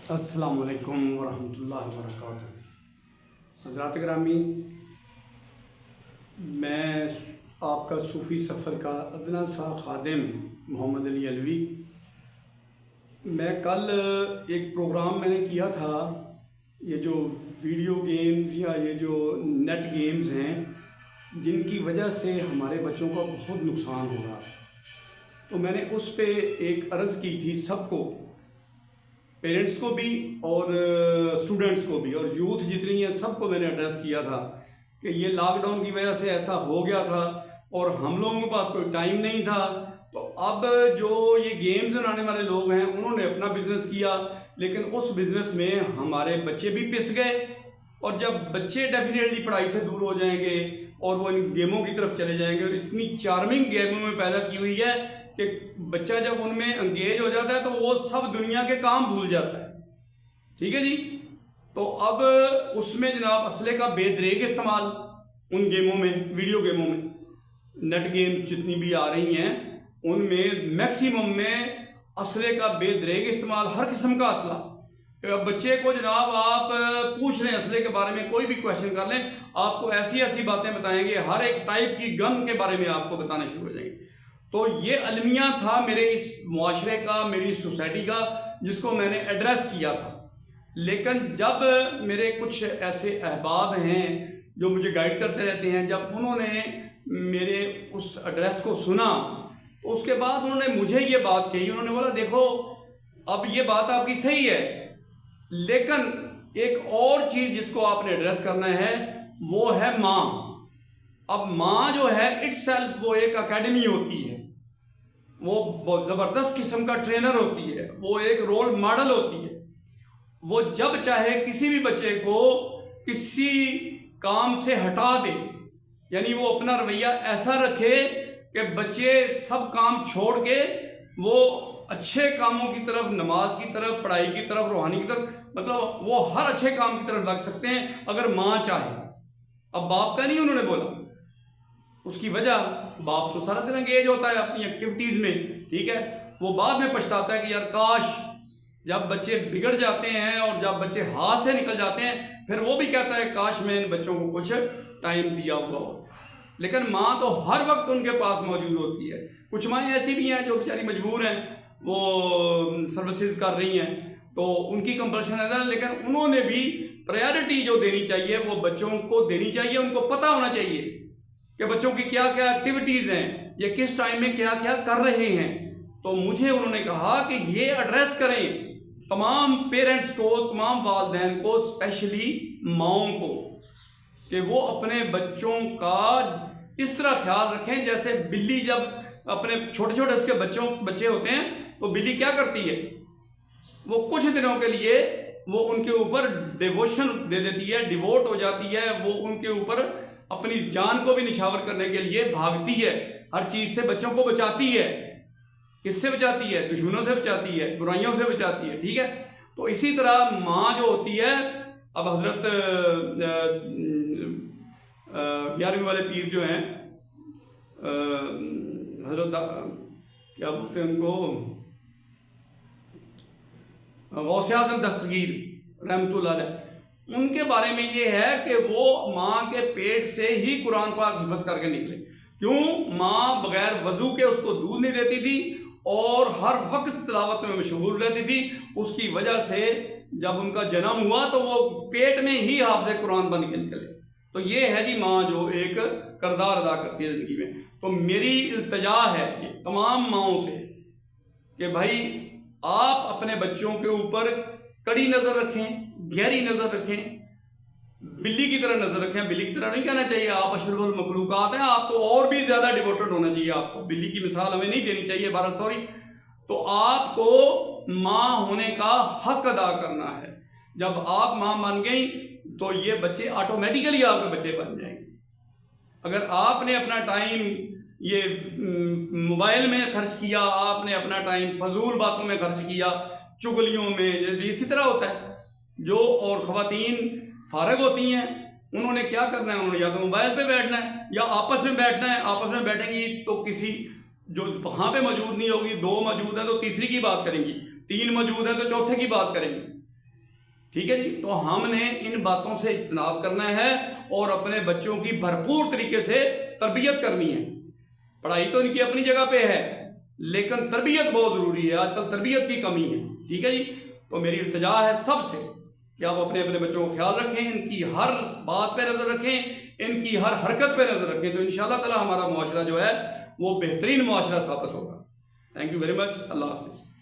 السلام علیکم ورحمۃ اللہ وبرکاتہ۔ حضرات گرامی، میں آپ کا صوفی سفر کا ادنیٰ سا خادم محمد علی علوی۔ میں کل ایک پروگرام میں نے کیا تھا، یہ جو ویڈیو گیمز یا یہ جو نیٹ گیمز ہیں جن کی وجہ سے ہمارے بچوں کا بہت نقصان ہو رہا ہے، تو میں نے اس پہ ایک عرض کی تھی سب کو، پیرنٹس کو بھی اور اسٹوڈنٹس کو بھی اور یوتھ جتنی ہیں سب کو میں نے ایڈریس کیا تھا کہ یہ لاک ڈاؤن کی وجہ سے ایسا ہو گیا تھا اور ہم لوگوں کے پاس کوئی ٹائم نہیں تھا، تو اب جو یہ گیمز بنانے والے لوگ ہیں انہوں نے اپنا بزنس کیا، لیکن اس بزنس میں ہمارے بچے بھی پس گئے، اور جب بچے ڈیفینیٹلی پڑھائی سے دور ہو جائیں گے اور وہ ان گیموں کی طرف چلے جائیں گے، اتنی چارمنگ گیموں میں پیدا کی ہوئی ہے کہ بچہ جب ان میں انگیج ہو جاتا ہے تو وہ سب دنیا کے کام بھول جاتا ہے۔ ٹھیک ہے جی، تو اب اس میں جناب اسلحے کا بے دریغ استعمال ان گیموں میں، ویڈیو گیموں میں، نیٹ گیمز جتنی بھی آ رہی ہیں ان میں میکسیمم میں اسلحے کا بے دریغ استعمال، ہر قسم کا اسلحہ۔ بچے کو جناب آپ پوچھ لیں اسلحے کے بارے میں، کوئی بھی کویشچن کر لیں، آپ کو ایسی ایسی باتیں بتائیں گے، ہر ایک ٹائپ کی گن کے بارے میں آپ کو بتانا شروع ہو جائیں گے۔ تو یہ المیہ تھا میرے اس معاشرے کا، میری سوسائٹی کا، جس کو میں نے ایڈریس کیا تھا۔ لیکن جب میرے کچھ ایسے احباب ہیں جو مجھے گائیڈ کرتے رہتے ہیں، جب انہوں نے میرے اس ایڈریس کو سنا تو اس کے بعد انہوں نے مجھے یہ بات کہی، انہوں نے بولا دیکھو اب یہ بات آپ کی صحیح ہے، لیکن ایک اور چیز جس کو آپ نے ایڈریس کرنا ہے وہ ہے ماں۔ اب ماں جو ہے اٹ سیلف وہ ایک اکیڈمی ہوتی ہے، وہ بہت زبردست قسم کا ٹرینر ہوتی ہے، وہ ایک رول ماڈل ہوتی ہے۔ وہ جب چاہے کسی بھی بچے کو کسی کام سے ہٹا دے، یعنی وہ اپنا رویہ ایسا رکھے کہ بچے سب کام چھوڑ کے وہ اچھے کاموں کی طرف، نماز کی طرف، پڑھائی کی طرف، روحانی کی طرف، مطلب وہ ہر اچھے کام کی طرف لگ سکتے ہیں اگر ماں چاہے۔ اب باپ کا نہیں انہوں نے بولا، اس کی وجہ باپ تو سارا دن انگیج ہوتا ہے اپنی ایکٹیویٹیز میں، ٹھیک ہے، وہ بعد میں پچھتاتا ہے کہ یار کاش، جب بچے بگڑ جاتے ہیں اور جب بچے ہاتھ سے نکل جاتے ہیں پھر وہ بھی کہتا ہے کاش میں ان بچوں کو کچھ ٹائم دیا ہوا ہو۔ لیکن ماں تو ہر وقت ان کے پاس موجود ہوتی ہے۔ کچھ مائیں ایسی بھی ہیں جو بیچاری مجبور ہیں، وہ سروسز کر رہی ہیں تو ان کی کمپلشن ہے، لیکن انہوں نے بھی پرائیورٹی جو دینی چاہیے وہ بچوں کو دینی چاہیے، ان کو پتہ ہونا چاہیے کہ بچوں کی کیا کیا ایکٹیویٹیز ہیں، یہ کس ٹائم میں کیا کیا کر رہے ہیں۔ تو مجھے انہوں نے کہا کہ یہ ایڈریس کریں تمام پیرنٹس کو، تمام والدین کو، اسپیشلی ماؤں کو، کہ وہ اپنے بچوں کا اس طرح خیال رکھیں جیسے بلی جب اپنے چھوٹے چھوٹے اس کے بچے ہوتے ہیں تو بلی کیا کرتی ہے، وہ کچھ دنوں کے لیے وہ ان کے اوپر ڈیووشن دے دیتی ہے، ڈیووٹ ہو جاتی ہے، وہ ان کے اوپر اپنی جان کو بھی نشاور کرنے کے لیے بھاگتی ہے، ہر چیز سے بچوں کو بچاتی ہے۔ کس سے بچاتی ہے؟ دشمنوں سے بچاتی ہے، برائیوں سے بچاتی ہے، ٹھیک ہے۔ تو اسی طرح ماں جو ہوتی ہے، اب حضرت 11ویں والے پیر جو ہیں، حضرت کیا بولتے ہیں ان کو، غوث اعظم دستگیر رحمۃ اللہ علیہ، ان کے بارے میں یہ ہے کہ وہ ماں کے پیٹ سے ہی قرآن پاک حفظ کر کے نکلے۔ کیوں؟ ماں بغیر وضو کے اس کو دودھ نہیں دیتی تھی اور ہر وقت تلاوت میں مشغول رہتی تھی، اس کی وجہ سے جب ان کا جنم ہوا تو وہ پیٹ میں ہی حافظ قرآن بن کے نکلے۔ تو یہ ہے جی ماں جو ایک کردار ادا کرتی ہے زندگی میں۔ تو میری التجا ہے یہ تمام ماؤں سے کہ بھائی آپ اپنے بچوں کے اوپر کڑی نظر رکھیں، گہری نظر رکھیں، بلی کی طرح نظر رکھیں۔ بلی کی طرح نہیں کہنا چاہیے، آپ اشرف المخلوقات ہیں، آپ تو اور بھی زیادہ ڈیووٹڈ ہونا چاہیے، آپ کو بلی کی مثال ہمیں نہیں دینی چاہیے، بہرحال سوری۔ تو آپ کو ماں ہونے کا حق ادا کرنا ہے۔ جب آپ ماں بن گئی تو یہ بچے آٹومیٹیکلی آپ کے بچے بن جائیں گے۔ اگر آپ نے اپنا ٹائم یہ موبائل میں خرچ کیا، آپ نے اپنا ٹائم فضول باتوں میں خرچ کیا، چغلیوں میں، اسی طرح ہوتا ہے جو، اور خواتین فارغ ہوتی ہیں، انہوں نے کیا کرنا ہے، انہوں نے یا تو موبائل پہ بیٹھنا ہے یا آپس میں بیٹھنا ہے۔ آپس میں بیٹھیں گی تو کسی جو وہاں پہ موجود نہیں ہوگی، دو موجود ہیں تو تیسری کی بات کریں گی، تین موجود ہیں تو چوتھے کی بات کریں گی۔ ٹھیک ہے جی، تو ہم نے ان باتوں سے اجتناب کرنا ہے اور اپنے بچوں کی بھرپور طریقے سے تربیت کرنی ہے۔ پڑھائی تو ان کی اپنی جگہ پہ ہے، لیکن تربیت بہت ضروری ہے، آج کل تربیت کی کمی ہے۔ ٹھیک ہے جی، تو میری التجا ہے سب سے کہ آپ اپنے بچوں کو خیال رکھیں، ان کی ہر بات پہ نظر رکھیں، ان کی ہر حرکت پہ نظر رکھیں، تو انشاءاللہ تعالی ہمارا معاشرہ جو ہے وہ بہترین معاشرہ ثابت ہوگا۔ تھینک یو ویری مچ، اللہ حافظ۔